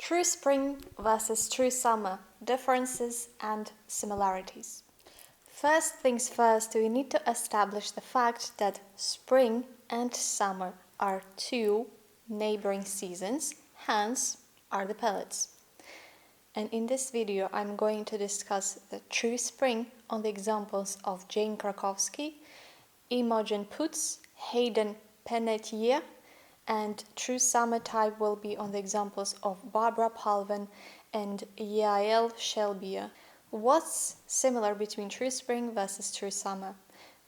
True spring versus true summer, differences and similarities. First things first, we need to establish the fact that spring and summer are two neighboring seasons, hence are the pellets. And in this video, I'm going to discuss the true spring on the examples of Jane Krakowski, Imogen Poots, Hayden Panettiere, and true summer type will be on the examples of Barbara Palvin and Yael Shelbier. What's similar between true spring versus true summer?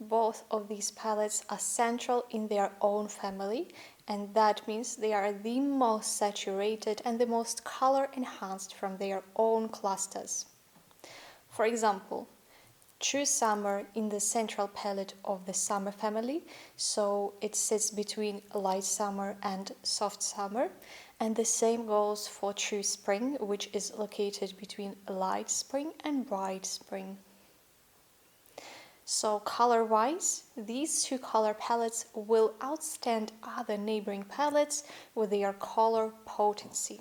Both of these palettes are central in their own family, and that means they are the most saturated and the most color enhanced from their own clusters. For example, true summer in the central palette of the summer family, so it sits between light summer and soft summer, and the same goes for true spring, which is located between light spring and bright spring. So color-wise, these two color palettes will outstand other neighboring palettes with their color potency.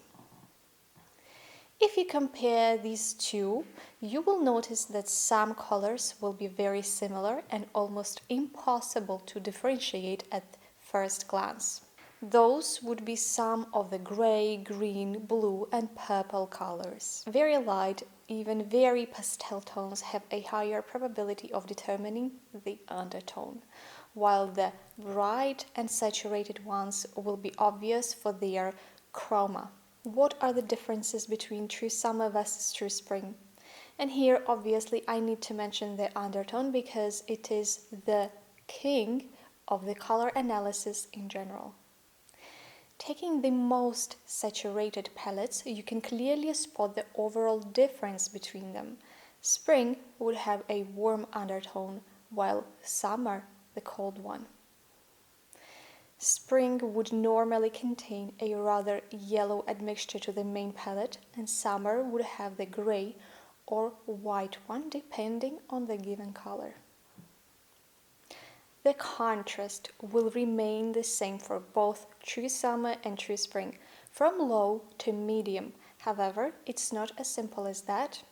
If you compare these two, you will notice that some colors will be very similar and almost impossible to differentiate at first glance. Those would be some of the gray, green, blue and purple colors. Very light, even very pastel tones have a higher probability of determining the undertone, while the bright and saturated ones will be obvious for their chroma. What are the differences between true summer versus true spring? And here obviously I need to mention the undertone because it is the king of the color analysis in general. Taking the most saturated palettes, you can clearly spot the overall difference between them. Spring would have a warm undertone, while summer the cold one. Spring would normally contain a rather yellow admixture to the main palette, and summer would have the gray or white one depending on the given color. The contrast will remain the same for both true summer and true spring, from low to medium. However, it's not as simple as that,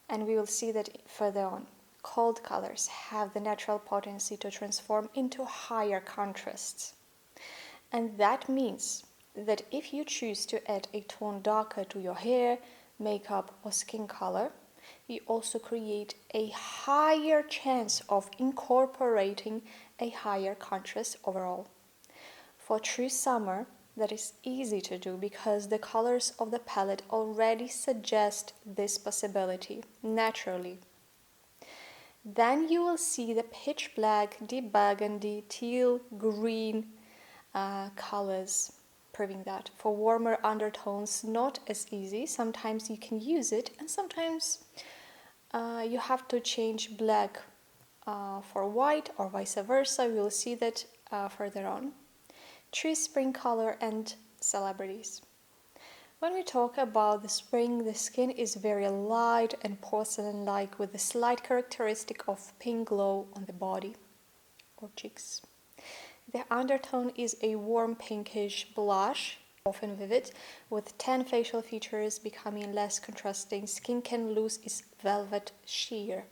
and we will see that further on. Cold colors have the natural potency to transform into higher contrasts. And that means that if you choose to add a tone darker to your hair, makeup or skin color, you also create a higher chance of incorporating a higher contrast overall. For true summer, that is easy to do because the colors of the palette already suggest this possibility naturally. Then you will see the pitch black, deep burgundy, teal, green colors proving that. For warmer undertones, not as easy. Sometimes you can use it and sometimes you have to change black for white or vice versa. We will see that further on. True spring color and celebrities. When we talk about the spring, the skin is very light and porcelain-like with a slight characteristic of pink glow on the body or cheeks. The undertone is a warm pinkish blush, often vivid, with tan facial features becoming less contrasting. Skin can lose its velvet sheer.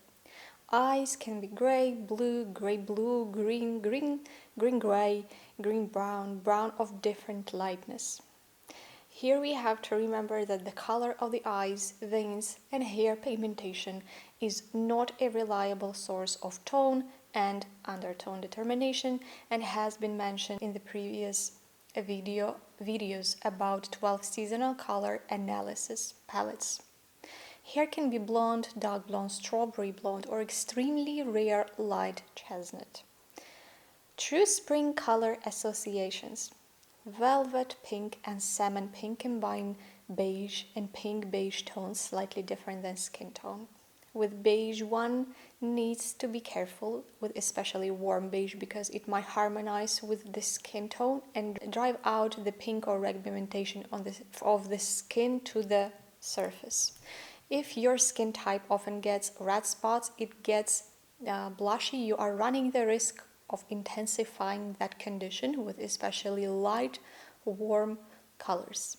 Eyes can be gray, blue, green, gray, green, brown of different lightness. Here we have to remember that the color of the eyes, veins and hair pigmentation is not a reliable source of tone and undertone determination and has been mentioned in the previous videos about 12 seasonal color analysis palettes. Hair can be blonde, dark blonde, strawberry blonde or extremely rare light chestnut. True spring color associations. Velvet pink and salmon pink combine beige and pink beige tones slightly different than skin tone. With beige, one needs to be careful with especially warm beige because it might harmonize with the skin tone and drive out the pink or red pigmentation of the skin to the surface. If your skin type often gets red spots, it gets blushy, you are running the risk of intensifying that condition with especially light, warm colors.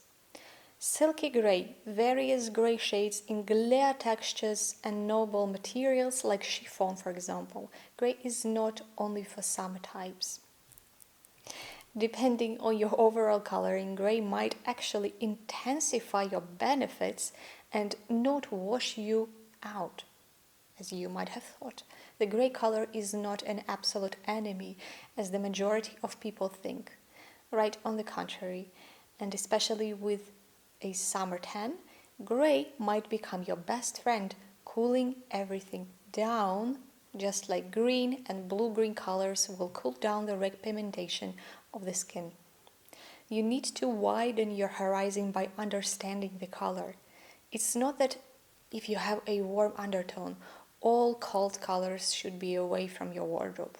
Silky grey, various grey shades in glare textures and noble materials like chiffon, for example. Grey is not only for summer types. Depending on your overall coloring, grey might actually intensify your benefits and not wash you out, as you might have thought. The grey color is not an absolute enemy, as the majority of people think. Right on the contrary, and especially with a summer tan, grey might become your best friend, cooling everything down, just like green and blue-green colors will cool down the repigmentation of the skin. You need to widen your horizon by understanding the color. It's not that if you have a warm undertone, all cold colors should be away from your wardrobe.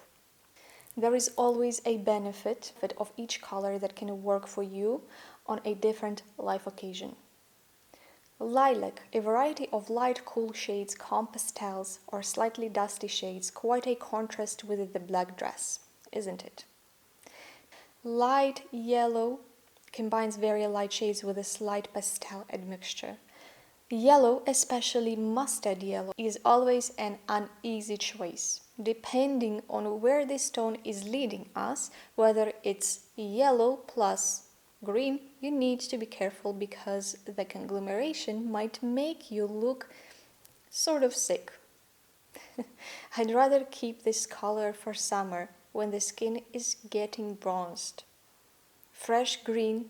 There is always a benefit of each color that can work for you on a different life occasion. Lilac, a variety of light cool shades, calm pastels, or slightly dusty shades, quite a contrast with the black dress, isn't it? Light yellow combines very light shades with a slight pastel admixture. Yellow, especially mustard yellow, is always an uneasy choice, depending on where this tone is leading us. Whether it's yellow plus green, you need to be careful because the conglomeration might make you look sort of sick. I'd rather keep this color for summer when the skin is getting bronzed. Fresh green,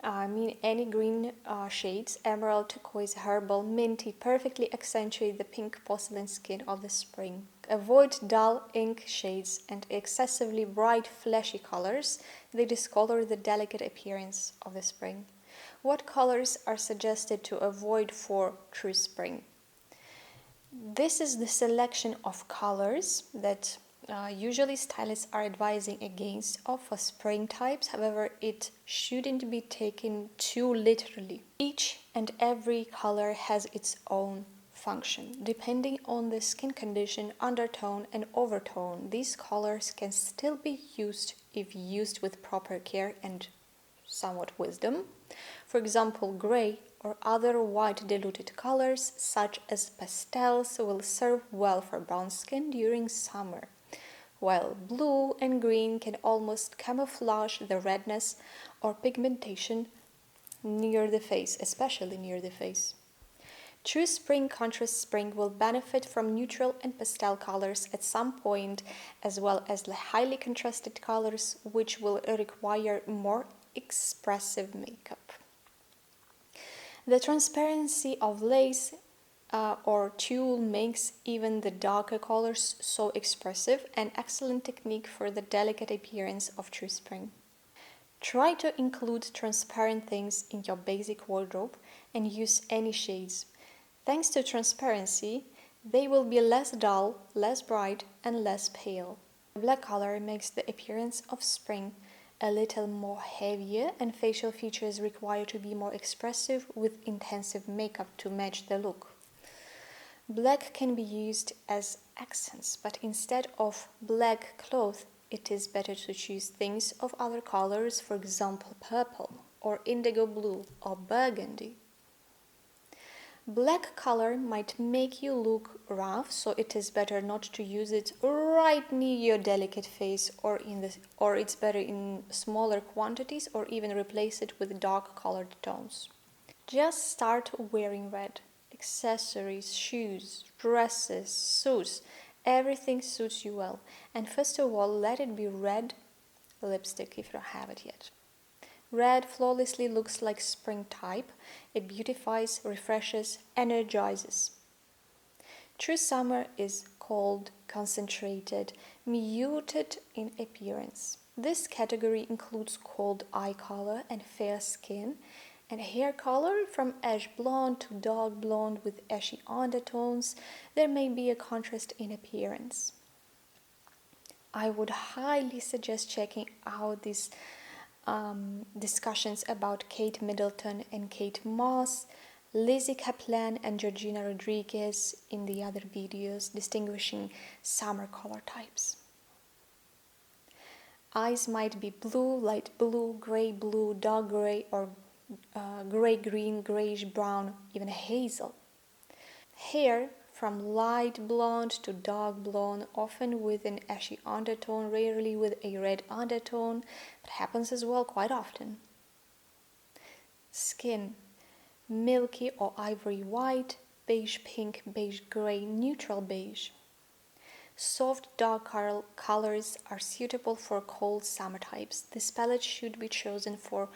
any green shades, emerald, turquoise, herbal, minty, perfectly accentuate the pink porcelain skin of the spring. Avoid dull ink shades and excessively bright flashy colors. They discolor the delicate appearance of the spring. What colors are suggested to avoid for true spring? This is the selection of colors that usually stylists are advising against for spring types. However, it shouldn't be taken too literally. Each and every color has its own function. Depending on the skin condition, undertone and overtone, these colors can still be used if used with proper care and somewhat wisdom. For example, gray or other white diluted colors such as pastels will serve well for brown skin during summer, while blue and green can almost camouflage the redness or pigmentation near the face, especially near the face. True spring contrast spring will benefit from neutral and pastel colors at some point, as well as the highly contrasted colors, which will require more expressive makeup. The transparency of lace or tulle makes even the darker colors so expressive, an excellent technique for the delicate appearance of true spring. Try to include transparent things in your basic wardrobe and use any shades. Thanks to transparency, they will be less dull, less bright, and less pale. The black color makes the appearance of spring a little more heavier, and facial features require to be more expressive with intensive makeup to match the look. Black can be used as accents, but instead of black cloth, it is better to choose things of other colors, for example purple or indigo blue or burgundy. Black color might make you look rough, so it is better not to use it right near your delicate face, or it's better in smaller quantities, or even replace it with dark colored tones. Just start wearing red. Accessories, shoes, dresses, suits, everything suits you well. And first of all, let it be red lipstick if you don't have it yet. Red flawlessly looks like spring type. It beautifies, refreshes, energizes. True summer is cold, concentrated, muted in appearance. This category includes cold eye color and fair skin, and hair color from ash blonde to dark blonde with ashy undertones. There may be a contrast in appearance. I would highly suggest checking out these discussions about Kate Middleton and Kate Moss, Lizzie Kaplan and Georgina Rodriguez in the other videos distinguishing summer color types. Eyes might be blue, light blue, gray blue, dark gray, or grey-green, greyish-brown, even hazel. Hair from light blonde to dark blonde, often with an ashy undertone, rarely with a red undertone, but happens as well quite often. Skin: milky or ivory white, beige pink, beige grey, neutral beige. Soft dark colors are suitable for cold summer types. This palette should be chosen for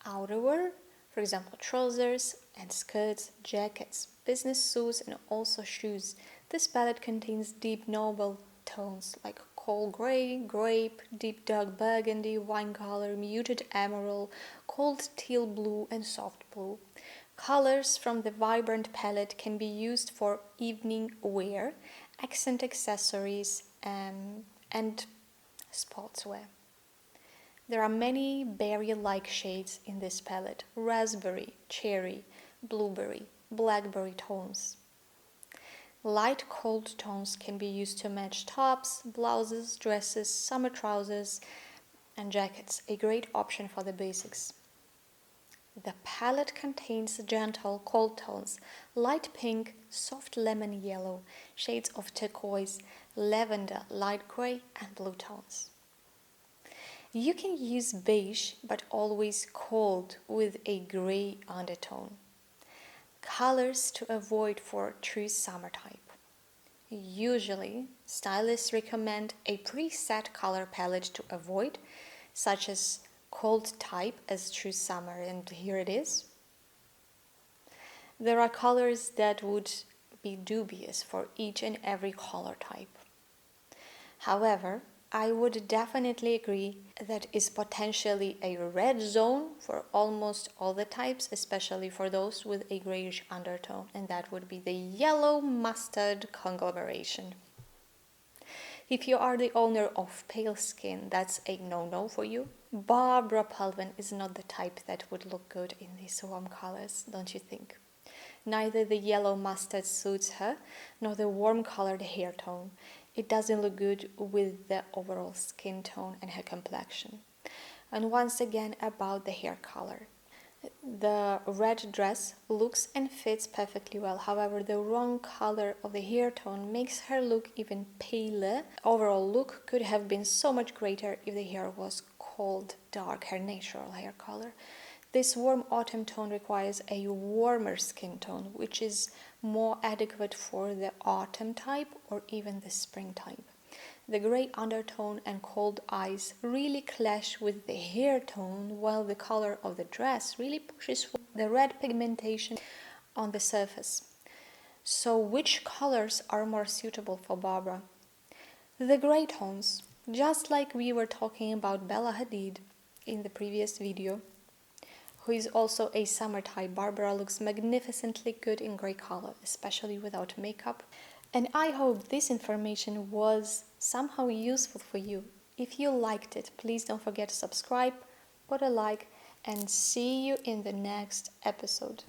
outerwear, for example trousers and skirts, jackets, business suits and also shoes. This palette contains deep noble tones like cold grey, grape, deep dark burgundy, wine color, muted emerald, cold teal blue and soft blue. Colors from the vibrant palette can be used for evening wear, accent accessories, and sportswear. There are many berry-like shades in this palette: raspberry, cherry, blueberry, blackberry tones. Light cold tones can be used to match tops, blouses, dresses, summer trousers and jackets, a great option for the basics. The palette contains gentle cold tones: light pink, soft lemon yellow, shades of turquoise, lavender, light grey and blue tones. You can use beige, but always cold with a grey undertone. Colors to avoid for true summer type. Usually, stylists recommend a preset color palette to avoid, such as cold type as true summer, and here it is. There are colors that would be dubious for each and every color type. However, I would definitely agree that is potentially a red zone for almost all the types, especially for those with a grayish undertone, and that would be the yellow mustard conglomeration. If you are the owner of pale skin, that's a no-no for you. Barbara Palvin is not the type that would look good in these warm colors, don't you think? Neither the yellow mustard suits her, nor the warm-colored hair tone. It doesn't look good with the overall skin tone and her complexion. And once again about the hair color. The red dress looks and fits perfectly well. However, the wrong color of the hair tone makes her look even paler. Overall look could have been so much greater if the hair was cold, dark, her natural hair color. This warm autumn tone requires a warmer skin tone, which is more adequate for the autumn type or even the spring type. The grey undertone and cold eyes really clash with the hair tone, while the color of the dress really pushes for the red pigmentation on the surface. So which colors are more suitable for Barbara? The grey tones, just like we were talking about Bella Hadid in the previous video, who is also a summer type. Barbara looks magnificently good in grey color, especially without makeup. And I hope this information was somehow useful for you. If you liked it, please don't forget to subscribe, put a like, and see you in the next episode.